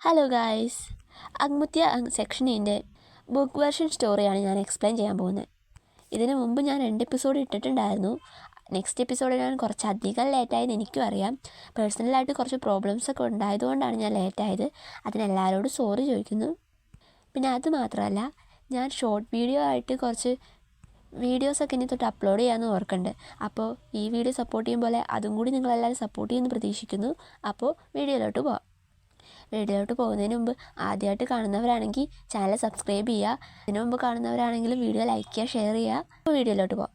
Hello guys, അഗ്മുത്യ സെക്ഷനീൻ്റെ book version സ്റ്റോറിയാണ് ഞാൻ explain ചെയ്യാൻ പോകുന്നത്. ഇതിനു മുമ്പ് ഞാൻ 2 എപ്പിസോഡ് ഇട്ടിട്ടുണ്ടായിരുന്നു. നെക്സ്റ്റ് എപ്പിസോഡ് ഞാൻ കുറച്ചധികം ലേറ്റായെന്ന് എനിക്കും അറിയാം. പേഴ്സണലായിട്ട് കുറച്ച് പ്രോബ്ലംസൊക്കെ ഉണ്ടായതുകൊണ്ടാണ് ഞാൻ ലേറ്റായത്. അതിനെല്ലാവരോടും സോറി ചോദിക്കുന്നു. പിന്നെ അത് മാത്രമല്ല, ഞാൻ ഷോർട്ട് വീഡിയോ ആയിട്ട് കുറച്ച് വീഡിയോസൊക്കെ ഇനി തൊട്ട് അപ്ലോഡ് ചെയ്യാമെന്ന് ഓർക്കുന്നുണ്ട്. അപ്പോൾ ഈ വീഡിയോ സപ്പോർട്ട് ചെയ്യും പോലെ അതും കൂടി നിങ്ങളെല്ലാവരും സപ്പോർട്ട് ചെയ്യുമെന്ന് പ്രതീക്ഷിക്കുന്നു. അപ്പോൾ വീഡിയോയിലോട്ട് പോകുന്നതിന് മുമ്പ് ആദ്യമായിട്ട് കാണുന്നവരാണെങ്കിൽ ചാനൽ സബ്സ്ക്രൈബ് ചെയ്യുക. അതിന് മുമ്പ് കാണുന്നവരാണെങ്കിലും വീഡിയോ ലൈക്ക് ചെയ്യുക, ഷെയർ ചെയ്യുക. അപ്പോൾ വീഡിയോയിലോട്ട് പോകാം.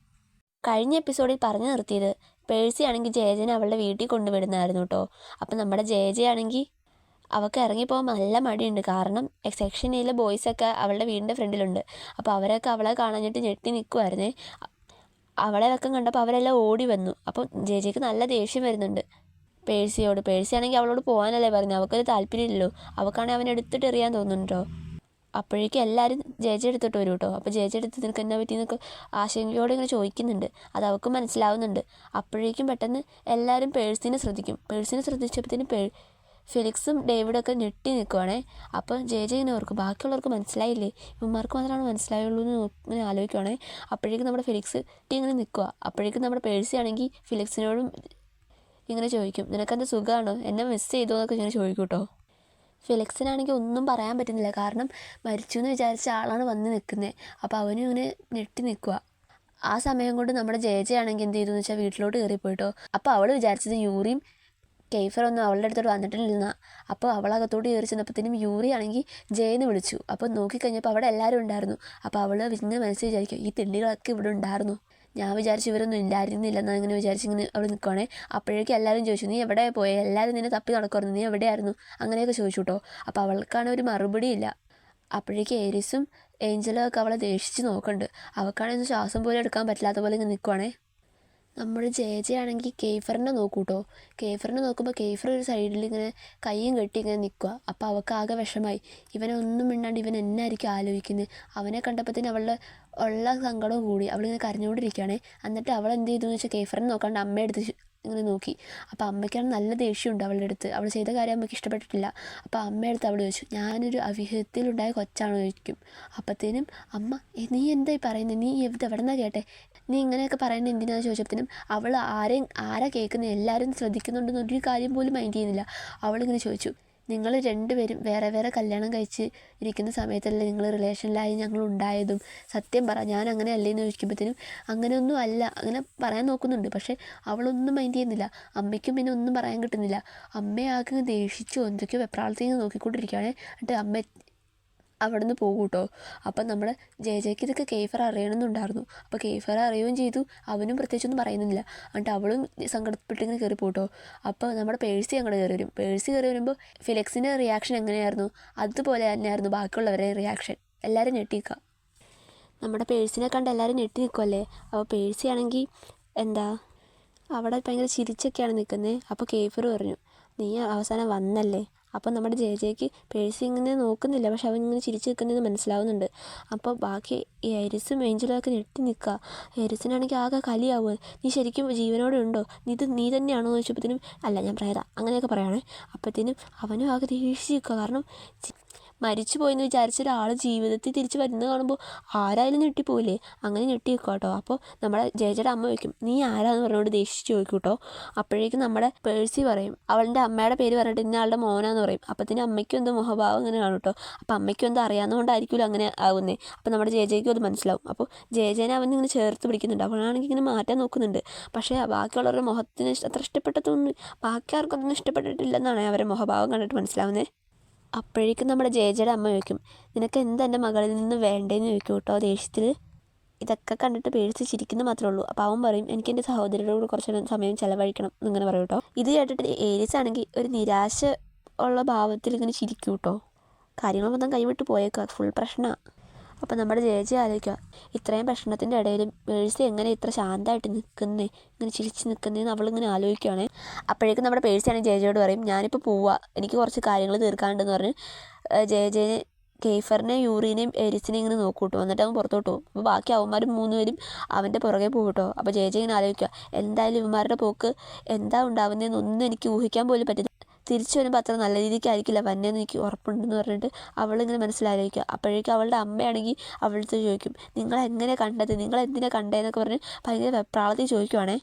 കഴിഞ്ഞ എപ്പിസോഡിൽ പറഞ്ഞു നിർത്തിയത് പേഴ്സി ആണെങ്കിൽ ജയജനെ അവളുടെ വീട്ടിൽ കൊണ്ടുവിടുന്നതായിരുന്നു കേട്ടോ. അപ്പം നമ്മുടെ ജയജ ആണെങ്കിൽ അവൾക്ക് ഇറങ്ങിപ്പോകാൻ നല്ല മടിയുണ്ട്. കാരണം സെക്ഷൻ എയിലെ ബോയ്സൊക്കെ അവളുടെ വീടിൻ്റെ ഫ്രണ്ടിലുണ്ട്. അപ്പോൾ അവരൊക്കെ അവളെ കാണാഞ്ഞിട്ട് ഞെട്ടി നിൽക്കുമായിരുന്നേ. അവളെ വെക്കം കണ്ടപ്പോൾ അവരെല്ലാം ഓടി വന്നു. അപ്പം ജയജയ്ക്ക് നല്ല ദേഷ്യം വരുന്നുണ്ട് പേഴ്സിയോട്. പേഴ്സിയാണെങ്കിൽ അവളോട് പോകാനല്ലേ പറഞ്ഞു, അവൾക്കത് താല്പര്യമില്ലല്ലോ. അവൾക്കാണെങ്കിൽ അവനെ എടുത്തിട്ട് എറിയാൻ തോന്നുന്നുണ്ടോ. അപ്പോഴേക്കും എല്ലാവരും ജയജ എടുത്തിട്ട് വരും കേട്ടോ. അപ്പോൾ ജയജ എടുത്ത് നിനക്ക് എന്നാ പറ്റി എന്നൊക്കെ ആശങ്കയോടെ ഇങ്ങനെ ചോദിക്കുന്നുണ്ട്. അത് അവൾക്ക് മനസ്സിലാവുന്നുണ്ട്. അപ്പോഴേക്കും പെട്ടെന്ന് എല്ലാവരും പേഴ്സിനെ ശ്രദ്ധിച്ചപ്പോഴത്തേനും ഫെലിക്സും ഡേവിഡൊക്കെ ഞെട്ടി നിൽക്കുവാണേ. അപ്പോൾ ജയജ ഇങ്ങനെ ഓർക്കും, ബാക്കിയുള്ളവർക്ക് മനസ്സിലായില്ലേ, ഇവന്മാർക്ക് മാത്രമാണ് മനസ്സിലായുള്ളൂ എന്ന് ഇങ്ങനെ ആലോചിക്കുവാണേ. അപ്പോഴേക്കും നമ്മുടെ ഫെലിക്സ് ഇങ്ങനെ നിൽക്കുക. അപ്പോഴേക്കും നമ്മുടെ പേഴ്സി ആണെങ്കിൽ ഫിലിക്സിനോടും ഇങ്ങനെ ചോദിക്കും, നിനക്കെന്താ സുഖമാണോ, എന്നെ മിസ് ചെയ്തോ എന്നൊക്കെ ഇങ്ങനെ ചോദിക്കും കേട്ടോ. ഫിലിക്സിനാണെങ്കിൽ ഒന്നും പറയാൻ പറ്റുന്നില്ല. കാരണം മരിച്ചു എന്ന് വിചാരിച്ച ആളാണ് വന്ന് നിൽക്കുന്നത്. അപ്പോൾ അവനും ഇങ്ങനെ ഞെട്ടി നിൽക്കുക. ആ സമയം കൊണ്ട് നമ്മുടെ ജയജയാണെങ്കിൽ എന്ത് ചെയ്തു എന്ന് വെച്ചാൽ വീട്ടിലോട്ട് കയറിപ്പോയിട്ടോ. അപ്പോൾ അവൾ വിചാരിച്ചത് യൂറിയും കെയ്ഫറൊന്നും അവളുടെ അടുത്തോട്ട് വന്നിട്ടില്ലെന്നാ. അപ്പോൾ അവളകത്തോട്ട് കയറി ചെന്നപ്പോഴത്തേനും യൂറി ആണെങ്കിൽ ജയന്ന് വിളിച്ചു. അപ്പോൾ നോക്കിക്കഴിഞ്ഞപ്പോൾ അവിടെ എല്ലാവരും ഉണ്ടായിരുന്നു. അപ്പോൾ അവൾ പിന്നെ മനസ്സിൽ വിചാരിക്കും, ഈ തെണ്ടികളൊക്കെ ഇവിടെ ഉണ്ടായിരുന്നു, ഞാൻ വിചാരിച്ചു ഇവരൊന്നും ഇല്ലായിരുന്നില്ലെന്ന് അങ്ങനെ വിചാരിച്ചിങ്ങനെ അവിടെ നിൽക്കുവാണേ. അപ്പോഴേക്കും എല്ലാവരും ചോദിച്ചു, നീ എവിടെ പോയി, എല്ലാവരും നിന്നെ തപ്പി നടക്കുമായിരുന്നു, നീ എവിടെയായിരുന്നു, അങ്ങനെയൊക്കെ ചോദിച്ചു കേട്ടോ. അപ്പോൾ അവൾക്കാണ് ഒരു മറുപടിയില്ല. അപ്പോഴേക്കും ഏരിസും ഏഞ്ചലും ഒക്കെ അവളെ ദേഷിച്ച് നോക്കുന്നുണ്ട്. അവൾക്കാണെങ്കിൽ ശ്വാസം പോലും എടുക്കാൻ പറ്റില്ലാത്ത പോലെ ഇങ്ങനെ നിൽക്കുവാണേ. നമ്മുടെ ജയജയാണെങ്കിൽ കേഫറിനെ നോക്കൂട്ടോ. കേഫറിനെ നോക്കുമ്പോൾ കേഫർ ഒരു സൈഡിൽ ഇങ്ങനെ കൈയും കെട്ടി ഇങ്ങനെ നിൽക്കുക. അപ്പോൾ അവൾക്ക് ആകെ വിഷമായി. ഇവനെ ഒന്നും മിണ്ടാണ്ട് ഇവൻ എന്നായിരിക്കും ആലോചിക്കുന്നത്. അവനെ കണ്ടപ്പോഴത്തേന് അവളുടെ ഉള്ള സങ്കടവും കൂടി അവളിങ്ങനെ കരഞ്ഞുകൊണ്ടിരിക്കുകയാണേ. എന്നിട്ട് അവൾ എന്ത് ചെയ്തു എന്ന് വെച്ചാൽ കേഫറിനെ നോക്കാണ്ട് അമ്മയെടുത്ത് ഇങ്ങനെ നോക്കി. അപ്പോൾ അമ്മയ്ക്കാണ് നല്ല ദേഷ്യമുണ്ട് അവളുടെ അടുത്ത്. അവൾ ചെയ്ത കാര്യം അമ്മയ്ക്ക് ഇഷ്ടപ്പെട്ടിട്ടില്ല. അപ്പോൾ അമ്മയെടുത്ത് അവൾ ചോദിച്ചു, ഞാനൊരു അവിഹിതത്തിലുണ്ടായ കൊച്ചാണോ ചോദിക്കും. അപ്പോഴത്തേനും അമ്മ, നീ എന്തായി പറയുന്നത്, നീ എവിടെ നിന്നാണ് കേട്ടെ, നീ ഇങ്ങനെയൊക്കെ പറയുന്നത് എന്തിനാണെന്ന് ചോദിച്ചപ്പോഴത്തേനും അവൾ ആരാ കേൾക്കുന്നത്, എല്ലാവരും ശ്രദ്ധിക്കുന്നുണ്ടെന്നൊരു കാര്യം പോലും മൈൻഡ് ചെയ്യുന്നില്ല. അവളിങ്ങനെ ചോദിച്ചു, നിങ്ങൾ രണ്ടുപേരും വേറെ വേറെ കല്യാണം കഴിച്ച് ഇരിക്കുന്ന സമയത്തല്ലേ നിങ്ങൾ റിലേഷനിലായി ഞങ്ങളുണ്ടായതും, സത്യം പറ, ഞാൻ അങ്ങനെ അല്ലേന്ന് ചോദിക്കുമ്പോഴത്തേനും അങ്ങനെയൊന്നും അല്ല, അങ്ങനെ പറയാൻ നോക്കുന്നുണ്ട്. പക്ഷേ അവളൊന്നും മൈൻഡ് ചെയ്യുന്നില്ല. അമ്മയ്ക്കും പിന്നെ ഒന്നും പറയാൻ കിട്ടുന്നില്ല. അമ്മയാകെ ദേഷിച്ചു എന്തൊക്കെയോ വെപ്രാളത്തിൽ നോക്കിക്കൊണ്ടിരിക്കുകയാണ്. എന്നിട്ട് അമ്മ അവിടെ നിന്ന് പോകും കേട്ടോ. അപ്പം നമ്മുടെ ജയജയ്ക്ക് ഇതൊക്കെ കേഫർ അറിയണമെന്നുണ്ടായിരുന്നു. അപ്പോൾ കേഫർ അറിയുകയും ചെയ്തു. അവനും പ്രത്യേകിച്ചൊന്നും പറയുന്നില്ല. എന്നിട്ട് അവളും സങ്കടപ്പെട്ടിങ്ങനെ കയറി പോട്ടോ. അപ്പോൾ നമ്മുടെ പേഴ്സി അങ്ങോട്ട് കയറി വരും. പേഴ്സി കയറി വരുമ്പോൾ ഫിലിക്സിൻ്റെ റിയാക്ഷൻ എങ്ങനെയായിരുന്നു, അതുപോലെ തന്നെയായിരുന്നു ബാക്കിയുള്ളവരുടെ റിയാക്ഷൻ. എല്ലാവരും ഞെട്ടിക്കുക. നമ്മുടെ പേഴ്സിനെ കണ്ട് എല്ലാവരും ഞെട്ടി നിൽക്കുമല്ലേ. അപ്പോൾ പേഴ്സി ആണെങ്കിൽ അവിടെ ഭയങ്കര ചിരിച്ചൊക്കെയാണ് നിൽക്കുന്നത്. അപ്പോൾ കേഫർ പറഞ്ഞു, നീ അവസാനം വന്നല്ലേ. അപ്പോൾ നമ്മുടെ ജയജയ്ക്ക് പേഴ്സി ഇങ്ങനെ നോക്കുന്നില്ല, പക്ഷെ അവൻ ഇങ്ങനെ ചിരിച്ച് നിൽക്കുന്നതെന്ന് മനസ്സിലാവുന്നുണ്ട്. അപ്പോൾ ബാക്കി ഈ ഏരിസും ഏഞ്ചലും ഒക്കെ ഞെട്ടി നിൽക്കുക. ഏരിസിനാണെങ്കിൽ ആകെ കലിയാവുക, നീ ശരിക്കും ജീവനോടെ ഉണ്ടോ, നീ തന്നെയാണോ എന്ന് ചോദിച്ചപ്പോഴത്തേനും അല്ല ഞാൻ പ്രേത, അങ്ങനെയൊക്കെ പറയുകയാണെ. അപ്പോഴത്തേനും അവനും ആകെ ദേഷിച്ച് നിൽക്കുക. കാരണം മരിച്ചു പോയെന്ന് വിചാരിച്ച ഒരാൾ ജീവിതത്തിൽ തിരിച്ച് വരുന്നത് കാണുമ്പോൾ ആരായാലും ഞെട്ടിപ്പോയില്ലേ. അങ്ങനെ ഞെട്ടി നിൽക്കുക കേട്ടോ. അപ്പോൾ നമ്മുടെ ജയജയുടെ അമ്മ ചോദിക്കും, നീ ആരാന്ന് പറഞ്ഞുകൊണ്ട് ദേഷിച്ച് ചോദിക്കും കേട്ടോ. അപ്പോഴേക്കും നമ്മുടെ പേഴ്സി പറയും, അവളുടെ അമ്മയുടെ പേര് പറഞ്ഞിട്ട് ഇന്ന ആളുടെ മോനാന്ന് പറയും. അപ്പോഴത്തേനും അമ്മയ്ക്കും എന്തോ മുഖഭാവം അങ്ങനെ കാണും കേട്ടോ. അപ്പോൾ അമ്മയ്ക്കും എന്തോ അറിയാവുന്നതുകൊണ്ടായിരിക്കുമല്ലോ അങ്ങനെ ആകുന്നത്. അപ്പോൾ നമ്മുടെ ജയജയ്ക്കും അത് മനസ്സിലാവും. അപ്പോൾ ജയജനെ അവൻ ഇങ്ങനെ ചേർത്ത് പിടിക്കുന്നുണ്ട്. അവനാണെങ്കിൽ ഇങ്ങനെ മാറ്റാൻ നോക്കുന്നുണ്ട്. പക്ഷേ ബാക്കിയുള്ളവരുടെ മുഖത്തിന് അത്ര ഇഷ്ടപ്പെട്ടതൊന്നും ബാക്കി ആർക്കൊന്നും ഇഷ്ടപ്പെട്ടിട്ടില്ലെന്നാണ് അവരുടെ മുഖഭാവം കണ്ടിട്ട് മനസ്സിലാവുന്നത്. അപ്പോഴേക്കും നമ്മുടെ ജയജയുടെ അമ്മ ചോദിക്കും, നിനക്ക് എന്താ എൻ്റെ മകളിൽ നിന്ന് വേണ്ടേന്ന് ചോദിക്കും കേട്ടോ ദേഷ്യത്തിൽ. ഇതൊക്കെ കണ്ടിട്ട് പേഴ്സി ചിരിക്കുന്ന മാത്രമേ ഉള്ളൂ. അപ്പോൾ അവൻ പറയും, എനിക്ക് എൻ്റെ സഹോദരിയോട് കുറച്ച് സമയം ചിലവഴിക്കണം എന്നിങ്ങനെ പറയും കേട്ടോ. ഇത് കേട്ടിട്ട് ഏരിസ് ആണെങ്കിൽ ഒരു നിരാശ ഉള്ള ഭാവത്തിൽ ഇങ്ങനെ ചിരിക്കും കേട്ടോ. കാര്യങ്ങൾ മൊത്തം കൈവിട്ട് പോയേക്കുക, ഫുൾ പ്രശ്നമാണ്. അപ്പോൾ നമ്മുടെ ജയജ ആലോചിക്കുക, ഇത്രയും പ്രശ്നത്തിൻ്റെ ഇടയിലും പേഴ്സി എങ്ങനെ ഇത്ര ശാന്തമായിട്ട് നിൽക്കുന്നേ, ഇങ്ങനെ ചിരിച്ച് നിൽക്കുന്നതെന്ന് അവളിങ്ങനെ ആലോചിക്കുകയാണ്. അപ്പോഴേക്കും നമ്മുടെ പേഴ്സിയാണെങ്കിൽ ജയജയോട് പറയും, ഞാനിപ്പോൾ പോവാം, എനിക്ക് കുറച്ച് കാര്യങ്ങൾ തീർക്കാനുണ്ടെന്ന് പറഞ്ഞ് ജയജയെ കേഫറിനെയും യൂറിനെയും എരിസിനെയും ഇങ്ങനെ നോക്കൂട്ടോ. എന്നിട്ട് അവൻ പുറത്തോട്ട് പോകും. അപ്പോൾ ബാക്കി അവന്മാരും 3 പേരും അവൻ്റെ പുറകെ പോകും കേട്ടോ. അപ്പോൾ ജയജ ഇങ്ങനെ ആലോചിക്കുക, എന്തായാലും ഇവന്മാരുടെ പോക്ക് എന്താ ഉണ്ടാവുന്നതെന്നൊന്നും എനിക്ക് ഊഹിക്കാൻ പോലും പറ്റില്ല. തിരിച്ചു വരുമ്പോൾ അത്ര നല്ല രീതിക്കായിരിക്കില്ല വന്നതെന്ന് എനിക്ക് ഉറപ്പുണ്ടെന്ന് പറഞ്ഞിട്ട് അവളിങ്ങനെ മനസ്സിലാലോചിക്കുക. അപ്പോഴേക്കും അവളുടെ അമ്മയാണെങ്കിൽ അവളുടെ ചോദിക്കും, നിങ്ങളെങ്ങനെ കണ്ടത്, നിങ്ങളെന്തിനാണ് കണ്ടതെന്നൊക്കെ പറഞ്ഞ് ഭയങ്കര വെപ്രാളത്തിൽ ചോദിക്കുവാണേ.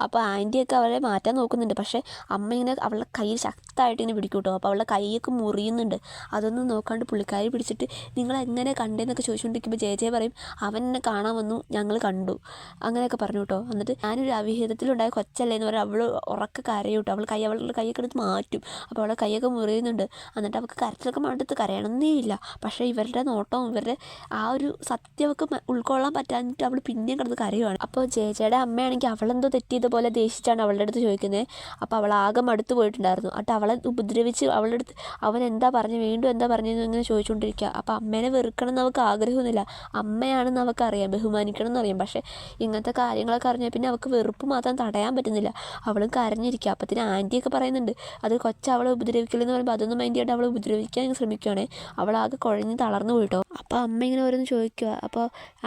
അപ്പോൾ ആൻറ്റിയൊക്കെ അവളെ മാറ്റാൻ നോക്കുന്നുണ്ട്. പക്ഷേ അമ്മ ഇങ്ങനെ അവളുടെ കയ്യിൽ ശക്തമായിട്ട് ഇങ്ങനെ പിടിക്കും കേട്ടോ. അപ്പോൾ അവളുടെ കൈയൊക്കെ മുറിയുന്നുണ്ട്. അതൊന്നും നോക്കാണ്ട് പുള്ളിക്കാരി പിടിച്ചിട്ട് നിങ്ങളെങ്ങനെ കണ്ടേന്നൊക്കെ ചോദിച്ചുകൊണ്ടിരിക്കുമ്പോൾ ജെ പറയും, അവൻ എന്നെ കാണാൻ വന്നു, ഞങ്ങൾ കണ്ടു, അങ്ങനെയൊക്കെ പറഞ്ഞു കേട്ടോ. എന്നിട്ട് ഞാനൊരു അവിഹിതത്തിലുണ്ടായ കൊച്ചല്ലേ എന്ന് പറഞ്ഞാൽ അവൾ ഉറക്കെ കരയും കേട്ടോ. അവളുടെ കൈയൊക്കെ എടുത്ത് മാറ്റും. അപ്പോൾ അവളുടെ കൈയൊക്കെ മുറിയുന്നുണ്ട്. എന്നിട്ട് അവൾക്ക് കരച്ചിലൊക്കെ മടുത്ത് കരയണമെന്നേ ഇല്ല. പക്ഷേ ഇവരുടെ നോട്ടവും ഇവരുടെ ആ ഒരു സത്യമൊക്കെ ഉൾക്കൊള്ളാൻ പറ്റാഞ്ഞിട്ട് അവൾ പിന്നെയും കിടന്ന് കരയുവാണ്. അപ്പോൾ ജെയുടെ അമ്മയാണെങ്കിൽ അവളെന്തോ തെറ്റിയതുപോലെ ദേഷിച്ചാണ് അവളുടെ അടുത്ത് ചോദിക്കുന്നത്. അപ്പോൾ അവൾ ആകെ മടുത്ത് പോയിട്ടുണ്ടായിരുന്നു. എന്നിട്ട് അവളെ ഉപദ്രവിച്ച് അവളുടെ അടുത്ത് അവൻ എന്താ പറഞ്ഞു, വീണ്ടും എന്താ പറഞ്ഞതെന്ന് ഇങ്ങനെ ചോദിച്ചുകൊണ്ടിരിക്കുക. അപ്പോൾ അമ്മേനെ വെറുക്കണം എന്ന് അവൾക്ക് ആഗ്രഹമൊന്നുമില്ല. അമ്മയാണെന്ന് അവൾക്കറിയാം, ബഹുമാനിക്കണം എന്നറിയാം. പക്ഷേ ഇങ്ങനത്തെ കാര്യങ്ങളൊക്കെ അറിഞ്ഞാൽ പിന്നെ അവൾക്ക് വെറുപ്പ് മാത്രം തടയാൻ പറ്റുന്നില്ല. അവളും കരഞ്ഞിരിക്കുക. അപ്പത്തിന് ആൻറ്റിയൊക്കെ പറയുന്നുണ്ട്, അത് അവളെ ഉപദ്രവിക്കില്ലെന്ന് പറയുമ്പോൾ അതൊന്നും മൈൻഡ് ചെയ്യാണ്ട് അവളെ ഉപദ്രവിക്കാൻ ശ്രമിക്കുകയാണേ. അവളാകെ കുഴഞ്ഞ് തളർന്നു പോയിട്ടോ. അപ്പോൾ അമ്മ ഇങ്ങനെ ഓരോന്ന് ചോദിക്കുക. അപ്പോൾ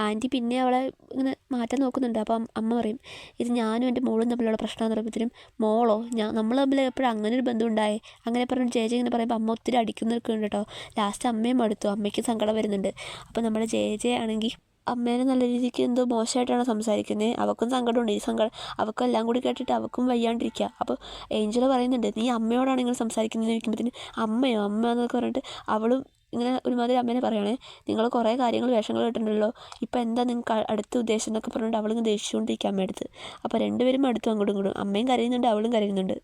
ആൻറ്റി പിന്നെ അവളെ ഇങ്ങനെ മാറ്റാൻ നോക്കുന്നുണ്ട്. അപ്പം അമ്മ പറയും, ഇത് ഞാനും എൻ്റെ മോളും തമ്മിലുള്ള പ്രശ്നമെന്ന് പറയുമ്പോഴത്തേനും മോളോ നമ്മൾ തമ്മിൽ എപ്പോഴും അങ്ങനെ ഒരു ബന്ധം ഉണ്ടായേ അങ്ങനെ പറഞ്ഞ് ജെ ഇങ്ങനെ പറയുമ്പോൾ അമ്മ ഒത്തിരി അടിക്കുന്നൊക്കെ ഉണ്ട് കേട്ടോ. ലാസ്റ്റ് അമ്മയും മടുത്തു, അമ്മയ്ക്ക് സങ്കടം വരുന്നുണ്ട്. അപ്പോൾ നമ്മുടെ ജെ ആണെങ്കിൽ അമ്മേനെ നല്ല രീതിക്ക് എന്തോ മോശമായിട്ടാണ് സംസാരിക്കുന്നത്. അവൾക്കും സങ്കടമുണ്ട്. ഈ സങ്കടം അവൾക്കും എല്ലാം കൂടി കേട്ടിട്ട് അവൾക്കും വയ്യാണ്ടിരിക്കുക. അപ്പോൾ ഏഞ്ചൽ പറയുന്നുണ്ട്, നീ അമ്മയോടാണ് ഇങ്ങനെ സംസാരിക്കുന്നത് ചോദിക്കുമ്പോഴത്തേന് അമ്മയോ അമ്മ എന്നൊക്കെ പറഞ്ഞിട്ട് അവളും ഇങ്ങനെ ഒരുമാതിരി അമ്മേനെ പറയണേ, നിങ്ങൾ കുറേ കാര്യങ്ങൾ വേഷങ്ങൾ കേട്ടിട്ടുണ്ടല്ലോ, ഇപ്പം എന്താ നിങ്ങൾക്ക് അടുത്ത ഉദ്ദേശം എന്നൊക്കെ പറഞ്ഞിട്ട് അവളിങ്ങനെ ദേഷിച്ചുകൊണ്ടിരിക്കുക അമ്മയടുത്ത്. അപ്പോൾ രണ്ടുപേരും അടുത്തും അങ്ങോട്ടും ഇങ്ങോട്ടും, അമ്മയും കരയുന്നുണ്ട് അവളും കരയുന്നുണ്ട്.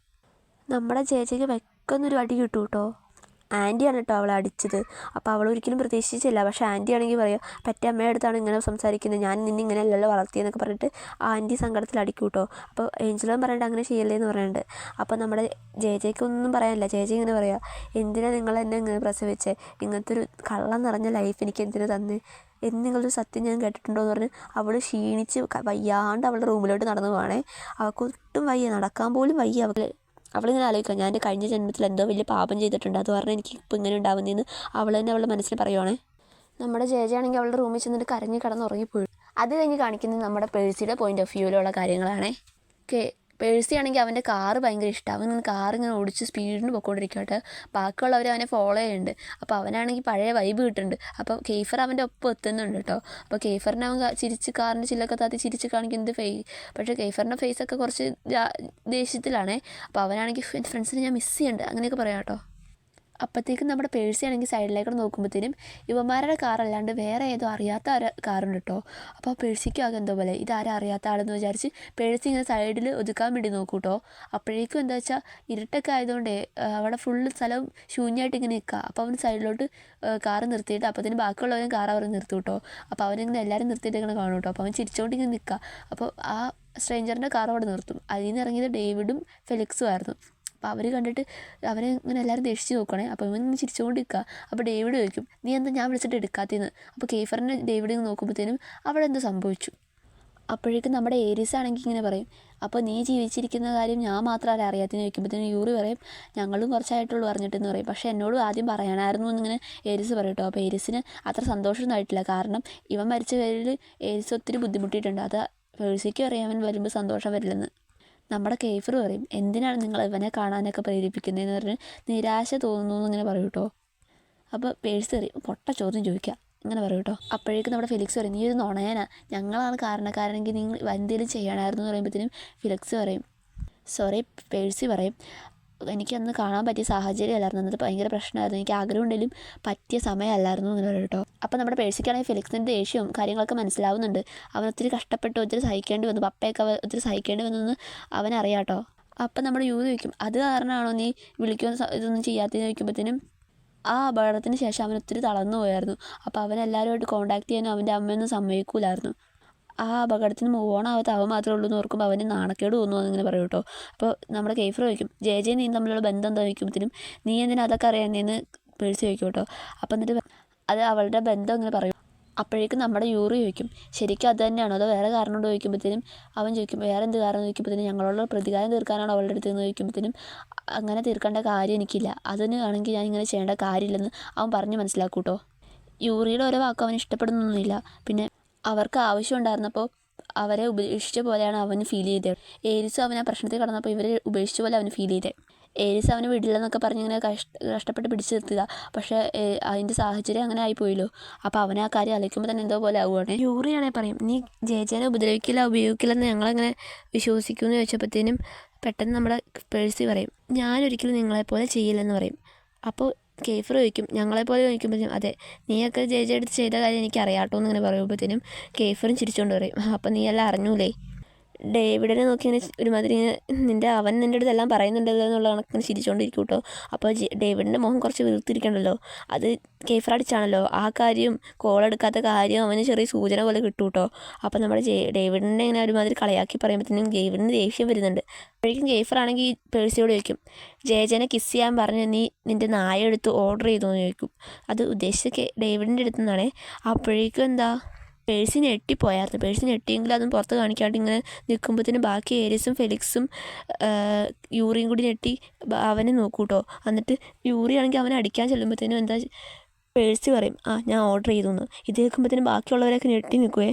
നമ്മുടെ ചേച്ചിക്ക് വെക്കുന്നൊരു അടി കിട്ടും കേട്ടോ. ആൻറ്റിയാണ് കേട്ടോ അവളെ അടിച്ചത്. അപ്പോൾ അവൾ ഒരിക്കലും പ്രതീക്ഷിച്ചില്ല. പക്ഷേ ആൻറ്റി ആണെങ്കിൽ പറയുക, പറ്റ അമ്മയുടെ അടുത്താണ് ഇങ്ങനെ സംസാരിക്കുന്നത്, ഞാൻ നിന്നെ ഇങ്ങനെ അല്ലല്ലോ വളർത്തിയെന്നൊക്കെ പറഞ്ഞിട്ട് ആൻറ്റി സങ്കടത്തിൽ അടിക്കും കേട്ടോ. അപ്പോൾ ഏഞ്ചലും പറയണ്ട അങ്ങനെ ചെയ്യല്ലേ എന്ന് പറയുന്നുണ്ട്. അപ്പോൾ നമ്മുടെ ജെയ്ക്കൊന്നും പറയാനില്ല. ചേച്ചി ഇങ്ങനെ പറയുക, എന്തിനാണ് നിങ്ങൾ എന്നെ ഇങ്ങനെ പ്രസവിച്ചേ, ഇങ്ങനത്തെ ഒരു കള്ളം നിറഞ്ഞ ലൈഫ് എനിക്ക് എന്തിനാ തന്നെ, നിങ്ങളൊരു സത്യം ഞാൻ കേട്ടിട്ടുണ്ടോ എന്ന് പറഞ്ഞ് അവൾ ക്ഷീണിച്ച് വയ്യാണ്ട് അവളുടെ റൂമിലോട്ട് നടന്നു പോവാണേ. അവൾക്ക് ഒട്ടും വയ്യ, നടക്കാൻ പോലും വയ്യ. അവളിങ്ങനെ ആലോചിക്കുക, ഞാൻ എൻ്റെ കഴിഞ്ഞ ജന്മത്തിൽ എന്തോ വലിയ പാപം ചെയ്തിട്ടുണ്ട്, അത് പറഞ്ഞാൽ എനിക്ക് ഇപ്പോൾ ഇങ്ങനെ ഉണ്ടാവുന്നതെന്ന് അവൾ തന്നെ അവളുടെ മനസ്സിൽ പറയുവാണേ. നമ്മുടെ ജെയാണെങ്കിൽ അവളുടെ റൂമിൽ ചെന്നിട്ട് കരഞ്ഞ് കിടന്ന് ഉറങ്ങിപ്പോയി. അത് കഴിഞ്ഞ് കാണിക്കുന്നത് നമ്മുടെ പേഴ്സിയുടെ പോയിന്റ് ഓഫ് വ്യൂവിലുള്ള കാര്യങ്ങളാണേ. പേഴ്സി ആണെങ്കിൽ അവൻ്റെ കാറ് ഭയങ്കര ഇഷ്ടമാണ്. അവൻ കാറിങ്ങനെ ഓടിച്ച് സ്പീഡിന് പോയിക്കൊണ്ടിരിക്കട്ടെ. ബാക്കിയുള്ളവർ അവനെ ഫോളോ ചെയ്യുന്നുണ്ട്. അപ്പോൾ അവനാണെങ്കിൽ പഴയ വൈബ് കിട്ടുന്നുണ്ട്. അപ്പോൾ കെയ്ഫർ അവൻ്റെ ഒപ്പം എത്തുന്നുണ്ട് കേട്ടോ. അപ്പോൾ കെയ്ഫറിനെ അവൻ ചിരിച്ച് കാറിൻ്റെ ചില്ലൊക്കെ താത്തി ചിരിച്ച് കാണിക്കുന്നത് പക്ഷേ കെയ്ഫറിൻ്റെ ഫേസൊക്കെ കുറച്ച് ദേഷ്യത്തിലാണേ. അപ്പോൾ അവനാണെങ്കിൽ എൻ്റെ ഫ്രണ്ട്സിനെ ഞാൻ മിസ് ചെയ്യുന്നുണ്ട് അങ്ങനെയൊക്കെ പറയാം കേട്ടോ. അപ്പോഴത്തേക്കും നമ്മുടെ പേഴ്സി ആണെങ്കിൽ സൈഡിലേക്ക് നോക്കുമ്പോഴത്തേനും ഇവന്മാരുടെ കാറല്ലാണ്ട് വേറെ ഏതോ അറിയാത്ത കാറുണ്ട് കേട്ടോ. അപ്പോൾ പേഴ്സിക്കും ആകെ എന്തോ പോലെ, ഇതാരും അറിയാത്ത ആളെന്ന് വിചാരിച്ച് പേഴ്സി ഇങ്ങനെ സൈഡിൽ ഒതുക്കാൻ വേണ്ടി നോക്കൂ കേട്ടോ. അപ്പോഴേക്കും എന്താ വെച്ചാൽ ഇരുട്ടൊക്കെ ആയതുകൊണ്ട് അവിടെ ഫുള്ള് സ്ഥലം ശൂന്യമായിട്ട് ഇങ്ങനെ നിൽക്കുക. അപ്പോൾ അവൻ സൈഡിലോട്ട് കാറ് നിർത്തിയിട്ട് അപ്പോഴത്തേനും ബാക്കിയുള്ളവരും കാർ അവർ നിർത്തും കേട്ടോ. അപ്പോൾ അവനിങ്ങനെ എല്ലാവരും നിർത്തിയിട്ട് ഇങ്ങനെ കാണും കേട്ടോ. അപ്പോൾ അവൻ ചിരിച്ചുകൊണ്ട് ഇങ്ങനെ നിൽക്കുക. അപ്പോൾ ആ സ്ട്രേഞ്ചറിൻ്റെ കാർ അവിടെ നിർത്തും. അതിൽ നിന്ന് ഇറങ്ങിയത് ഡേവിഡും ഫെലിക്സും ആയിരുന്നു. അപ്പോൾ അവർ കണ്ടിട്ട് അവരെ ഇങ്ങനെ എല്ലാവരും ദേഷിച്ച് നോക്കണേ. അപ്പോൾ ഇവൻ ചിരിച്ചുകൊണ്ട് നിൽക്കുക. അപ്പോൾ ഡേവിഡ് ചോദിക്കും, നീ എന്താ ഞാൻ വിളിച്ചിട്ട് എടുക്കാത്തതെന്ന്. അപ്പോൾ കെയ്ഫറിനെ ഡേവിഡ് നോക്കുമ്പോഴത്തേനും അവിടെ എന്തോ സംഭവിച്ചു. അപ്പോഴേക്കും നമ്മുടെ ഏരീസ് ആണെങ്കിൽ ഇങ്ങനെ പറയും, അപ്പോൾ നീ ജീവിച്ചിരിക്കുന്ന കാര്യം ഞാൻ മാത്രമല്ല അറിയാത്തതെന്ന് ചോദിക്കുമ്പോഴത്തേനും യൂറി പറയും, ഞങ്ങളും കുറച്ചായിട്ടുള്ളൂ അറിഞ്ഞിട്ടെന്ന് പറയും. പക്ഷേ എന്നോട് ആദ്യം പറയണമായിരുന്നു എന്നിങ്ങനെ ഏരീസ് പറയും കേട്ടോ. അപ്പോൾ ഏരീസിന് അത്ര സന്തോഷമൊന്നും ആയിട്ടില്ല. കാരണം ഇവൻ മരിച്ച പേരിൽ ഏരീസ് ഒത്തിരി ബുദ്ധിമുട്ടിയിട്ടുണ്ട്. അത് പേഴ്സിക്കും അറിയാം അവൻ വരുമ്പോൾ സന്തോഷം വരില്ലെന്ന്. നമ്മുടെ കെയ്ഫർ പറയും, എന്തിനാണ് നിങ്ങൾ ഇവനെ കാണാനൊക്കെ പ്രേരിപ്പിക്കുന്നതെന്ന് പറഞ്ഞ് നിരാശ തോന്നുന്നു എന്നിങ്ങനെ പറയും കേട്ടോ. അപ്പോൾ പേഴ്സ് പറയും, പൊട്ട ചോദ്യം ചോദിക്കുക ഇങ്ങനെ പറയും കേട്ടോ. അപ്പോഴേക്കും നമ്മുടെ ഫെലിക്സ് പറയും, നീ ഒരു നുണയനാ, ഞങ്ങളാണ് കാരണക്കാരെങ്കിൽ നിങ്ങൾ എന്തെങ്കിലും ചെയ്യണമായിരുന്നു എന്ന് പറയുമ്പോഴത്തേനും ഫെലിക്സ് പറയും, സോറി പേഴ്സി പറയും, എനിക്കന്ന് കാണാൻ പറ്റിയ സാഹചര്യമല്ലായിരുന്നു, അന്നത്തെ ഭയങ്കര പ്രശ്നമായിരുന്നു, എനിക്ക് ആഗ്രഹം ഉണ്ടെങ്കിലും പറ്റിയ സമയമല്ലായിരുന്നു എന്ന് പറയും കേട്ടോ. അപ്പോൾ നമ്മുടെ പേഴ്സിക്കാണെങ്കിൽ ഫെലിക്സിൻ്റെ ദേഷ്യവും കാര്യങ്ങളൊക്കെ മനസ്സിലാവുന്നുണ്ട്. അവൻ ഒത്തിരി കഷ്ടപ്പെട്ട് ഒത്തിരി സഹിക്കേണ്ടി വന്നു, പപ്പയൊക്കെ ഒത്തിരി സഹിക്കേണ്ടി വന്നെന്ന് അവനറിയാം കേട്ടോ. അപ്പം നമ്മുടെ യൂത് ചോദിക്കും, അത് കാരണമാണോ നീ വിളിക്കുകയോ ഇതൊന്നും ചെയ്യാത്തതെന്ന് ചോദിക്കുമ്പോഴത്തേനും ആ അപകടത്തിന് ശേഷം അവൻ ഒത്തിരി തളർന്നു പോയായിരുന്നു. അപ്പോൾ അവൻ എല്ലാവരുമായിട്ട് കോൺടാക്ട് ചെയ്യാനും അവൻ്റെ അമ്മയൊന്നും സമ്മതിക്കൂലായിരുന്നു. ആ അപകടത്തിന് മൂവ് ഓൺ ആവാത്ത അവൻ മാത്രമേ ഉള്ളൂ എന്ന് ഓർക്കുമ്പോൾ അവന് നാണക്കേട് തോന്നുന്നു എന്നിങ്ങനെ പറയും കേട്ടോ. അപ്പോൾ നമ്മുടെ കെയ്ഫർ ചോദിക്കും, ജെ നീ തമ്മിലുള്ള ബന്ധം എന്താ ചോദിക്കുമ്പോഴത്തേനും നീ എന്തിനാ അതൊക്കെ അറിയാമെന്ന് പേഴ്സ് ചോദിക്കും കേട്ടോ. അപ്പോൾ എന്നിട്ട് അത് അവളുടെ ബന്ധം ഇങ്ങനെ പറയും. അപ്പോഴേക്കും നമ്മുടെ യൂറി ചോദിക്കും, ശരിക്കും അത് തന്നെയാണോ അതോ വേറെ കാരണം കൊണ്ട് ചോദിക്കുമ്പോഴത്തേനും അവൻ ചോദിക്കും, വേറെ എന്ത് കാരണം ചോദിക്കുമ്പോഴത്തേനും ഞങ്ങളോട് പ്രതികാരം തീർക്കാനാണോ അവളുടെ അടുത്ത് നിന്ന് ചോദിക്കുമ്പോഴത്തേനും അങ്ങനെ തീർക്കേണ്ട കാര്യം എനിക്കില്ല, അതിന് ആണെങ്കിൽ ഞാൻ ഇങ്ങനെ ചെയ്യേണ്ട കാര്യമില്ലെന്ന് അവൻ പറഞ്ഞ് മനസ്സിലാക്കും കേട്ടോ. യൂറിയുടെ ഓരോ വാക്കും അവൻ ഇഷ്ടപ്പെടുന്നൊന്നുമില്ല. പിന്നെ അവർക്ക് ആവശ്യമുണ്ടായിരുന്നപ്പോൾ അവരെ ഉപേക്ഷിച്ച പോലെയാണ് അവന് ഫീൽ ചെയ്തത്. ഏരിസും അവൻ ആ പ്രശ്നത്തിൽ കടന്നപ്പോൾ ഇവരെ ഉപേക്ഷിച്ച പോലെ അവന് ഫീൽ ചെയ്തത്. ഏരിയസ് അവനെ വിടില്ലെന്നൊക്കെ പറഞ്ഞ് ഇങ്ങനെ കഷ്ടപ്പെട്ട് പിടിച്ചു നിർത്തിയതാണ്. പക്ഷേ അതിൻ്റെ സാഹചര്യം അങ്ങനെ ആയിപ്പോയല്ലോ. അപ്പോൾ അവനെ ആ കാര്യം ആലോചിക്കുമ്പോൾ തന്നെ എന്തോ പോലെ ആവുകയാണ്. യൂറിയാണെങ്കിൽ പറയും, നീ ജേജേനെ ഉപയോഗിക്കില്ലെന്ന് ഞങ്ങളങ്ങനെ വിശ്വസിക്കുമെന്ന് ചോദിച്ചപ്പോഴത്തേനും പെട്ടെന്ന് നമ്മുടെ പേഴ്സി പറയും, ഞാനൊരിക്കലും നിങ്ങളെപ്പോലെ ചെയ്യില്ലെന്ന് പറയും. അപ്പോൾ കെയ്ഫർ ചോദിക്കും, ഞങ്ങളെപ്പോലെ ചോദിക്കുമ്പോഴത്തേനും അതെ, നീയൊക്കെ ജേജെ എടുത്ത് ചെയ്ത കാര്യം എനിക്ക് അറിയാട്ടോ എന്നിങ്ങനെ പറയുമ്പോഴത്തേനും കെയ്ഫറും ചിരിച്ചുകൊണ്ട് പറയും, അപ്പോൾ നീ എല്ലാം അറിഞ്ഞൂലേ. ഡേവിഡിനെ നോക്കി ഇങ്ങനെ ഒരുമാതിരി നിൻ്റെ അടുത്ത് എല്ലാം പറയുന്നുണ്ടല്ലോ എന്നുള്ള കണക്കിന് ചിരിച്ചുകൊണ്ടിരിക്കും കേട്ടോ. അപ്പോൾ ഡേവിഡിൻ്റെ മുഖം കുറച്ച് വീർത്തിരിക്കണമല്ലോ, അത് കെയ്ഫർ അടിച്ചാണല്ലോ. ആ കാര്യം കോളെടുക്കാത്ത കാര്യം അവന് ചെറിയ സൂചന പോലെ കിട്ടും കേട്ടോ. അപ്പോൾ നമ്മുടെ ഡേവിഡിനെ ഇങ്ങനെ ഒരുമാതിരി കളയാക്കി പറയുമ്പോഴത്തേനും ഡേവിഡിന് ദേഷ്യം വരുന്നുണ്ട്. അപ്പോഴേക്കും കെയ്ഫർ ആണെങ്കിൽ പേഴ്സിയോട് ചോദിക്കും, ജേജനെ കിസ് ചെയ്യാൻ പറഞ്ഞ് നീ നിൻ്റെ നായ എടുത്ത് ഓർഡർ ചെയ്തു എന്ന് ചോദിക്കും. അത് ഉദ്ദേശിച്ച ഡേവിഡിൻ്റെ അടുത്തു നിന്നാണേ. അപ്പോഴേക്കും എന്താ പേഴ്സി ഞെട്ടിപ്പോയായിരുന്നു. പേഴ്സി ഞെട്ടിയെങ്കിലും അതും പുറത്ത് കാണിക്കാണ്ട് ഇങ്ങനെ നിൽക്കുമ്പോഴത്തേനും ബാക്കി ഏരിയസും ഫെലിക്സും യൂറിയും കൂടി ഞെട്ടി അവനെ നോക്കൂ കേട്ടോ. എന്നിട്ട് യൂറി ആണെങ്കിൽ അവനെ അടിക്കാൻ ചെല്ലുമ്പോഴത്തേനും എന്താ പേഴ്സി പറയും, ഞാൻ ഓർഡർ ചെയ്തു എന്ന്. ഇത് കേൾക്കുമ്പോഴത്തേനും ബാക്കിയുള്ളവരൊക്കെ ഞെട്ടി നിൽക്കുവേ.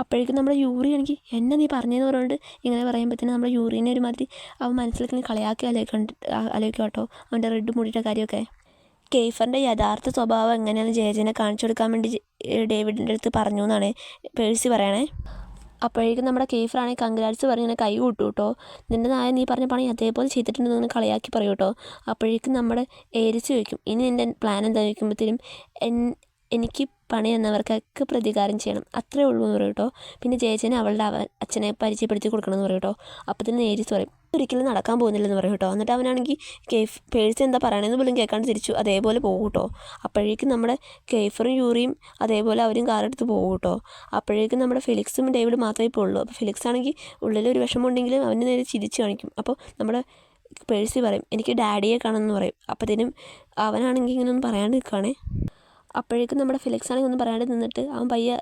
അപ്പോഴേക്കും നമ്മുടെ യൂറി ആണെങ്കിൽ എന്നെ നീ പറഞ്ഞതെന്ന് പറഞ്ഞുകൊണ്ട് ഇങ്ങനെ പറയുമ്പോഴത്തേനും നമ്മുടെ യൂറിനെ ഒരുമാതിരി അവൻ മനസ്സിലേക്ക് കളിയാക്കി ആലോചിക്കാം കേട്ടോ, അവൻ്റെ റെഡ് മുടിയുടെ കാര്യമൊക്കെ. കെയ്ഫറിൻ്റെ യഥാർത്ഥ സ്വഭാവം എങ്ങനെയാണ് ജേജനെ കാണിച്ചു കൊടുക്കാൻ വേണ്ടി ഡേവിഡിൻ്റെ അടുത്ത് പറഞ്ഞു എന്നാണ് പേഴ്സി പറയണേ. അപ്പോഴേക്കും നമ്മുടെ കെയ്ഫറാണെങ്കിൽ കൺഗ്രാറ്റ്സ് പറഞ്ഞ് ഇങ്ങനെ കൈ കൂട്ടു കേട്ടോ. നിൻ്റെ നായ നീ പറഞ്ഞ പണി അതേപോലെ ചെയ്തിട്ടുണ്ടെന്ന് കളിയാക്കി പറയൂ കേട്ടോ. അപ്പോഴേക്കും നമ്മുടെ ഏരിസ് ചോദിക്കും, ഇനി നിൻ്റെ പ്ലാൻ എന്താ ചോദിക്കുമ്പോഴത്തേനും എനിക്ക് പണി തന്നവർക്കൊക്കെ പ്രതികാരം ചെയ്യണം, അത്രേ ഉള്ളൂ എന്ന് പറയും കേട്ടോ. പിന്നെ ജേജനെ അവളുടെ അച്ഛനെ പരിചയപ്പെടുത്തി കൊടുക്കണമെന്ന് പറയും കേട്ടോ. അപ്പോൾ തന്നെ ഏരിസ് പറയും, ഒരിക്കലും നടക്കാൻ പോകുന്നില്ലെന്ന് പറയും കേട്ടോ. എന്നിട്ട് അവനാണെങ്കിൽ പേഴ്സി എന്താ പറയണമെന്ന് പോലും കേൾക്കാണ്ട് തിരിച്ചു അതേപോലെ പോകും കേട്ടോ. അപ്പോഴേക്കും നമ്മുടെ കെയ്ഫറും യൂറിയും അതേപോലെ അവരും കാറെടുത്ത് പോകും കേട്ടോ. അപ്പോഴേക്കും നമ്മുടെ ഫെലിക്സും ഡേവിഡ് മാത്രമേ ഇപ്പോൾ ഉള്ളൂ. അപ്പോൾ ഫെലിക്സ് ആണെങ്കിൽ ഉള്ളിലൊരു വിഷമമുണ്ടെങ്കിലും അവന് നേരെ ചിരിച്ച് കാണിക്കും. അപ്പോൾ നമ്മുടെ പേഴ്സി പറയും, എനിക്ക് ഡാഡിയെ കാണുമെന്ന് പറയും. അപ്പോഴത്തേനും അവനാണെങ്കിൽ ഇങ്ങനെ ഒന്നും പറയാണ്ട് നിൽക്കുകയാണേ. അപ്പോഴേക്കും നമ്മുടെ ഫെലിക്സ് ആണെങ്കിൽ ഒന്നും പറയാണ്ട് നിന്നിട്ട് അവൻ പയ്യെ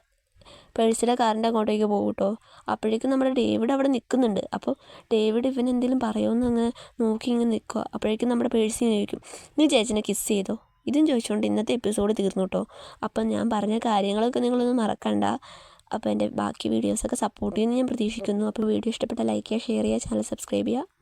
പേഴ്സിയുടെ കാറിൻ്റെ അങ്ങോട്ടേക്ക് പോകും കേട്ടോ. അപ്പോഴേക്കും നമ്മുടെ ഡേവിഡ് അവിടെ നിൽക്കുന്നുണ്ട്. അപ്പോൾ ഡേവിഡ് ഇവൻ എന്തെങ്കിലും പറയുമെന്ന് അങ്ങനെ നോക്കി ഇങ്ങനെ നിൽക്കുക. അപ്പോഴേക്കും നമ്മുടെ പേഴ്സി ചോദിക്കും, നീ ചേച്ചിനെ കിസ് ചെയ്തോ? ഇതും ചോദിച്ചുകൊണ്ട് ഇന്നത്തെ എപ്പിസോഡ് തീർന്നു കേട്ടോ. അപ്പം ഞാൻ പറഞ്ഞ കാര്യങ്ങളൊക്കെ നിങ്ങളൊന്നും മറക്കണ്ട. അപ്പോൾ എൻ്റെ ബാക്കി വീഡിയോസൊക്കെ സപ്പോർട്ട് ചെയ്യുമെന്ന് ഞാൻ പ്രതീക്ഷിക്കുന്നു. അപ്പോൾ വീഡിയോ ഇഷ്ടപ്പെട്ടാൽ ലൈക്ക് ചെയ്യുക, ഷെയർ ചെയ്യുക, ചാനൽ സബ്സ്ക്രൈബ് ചെയ്യുക.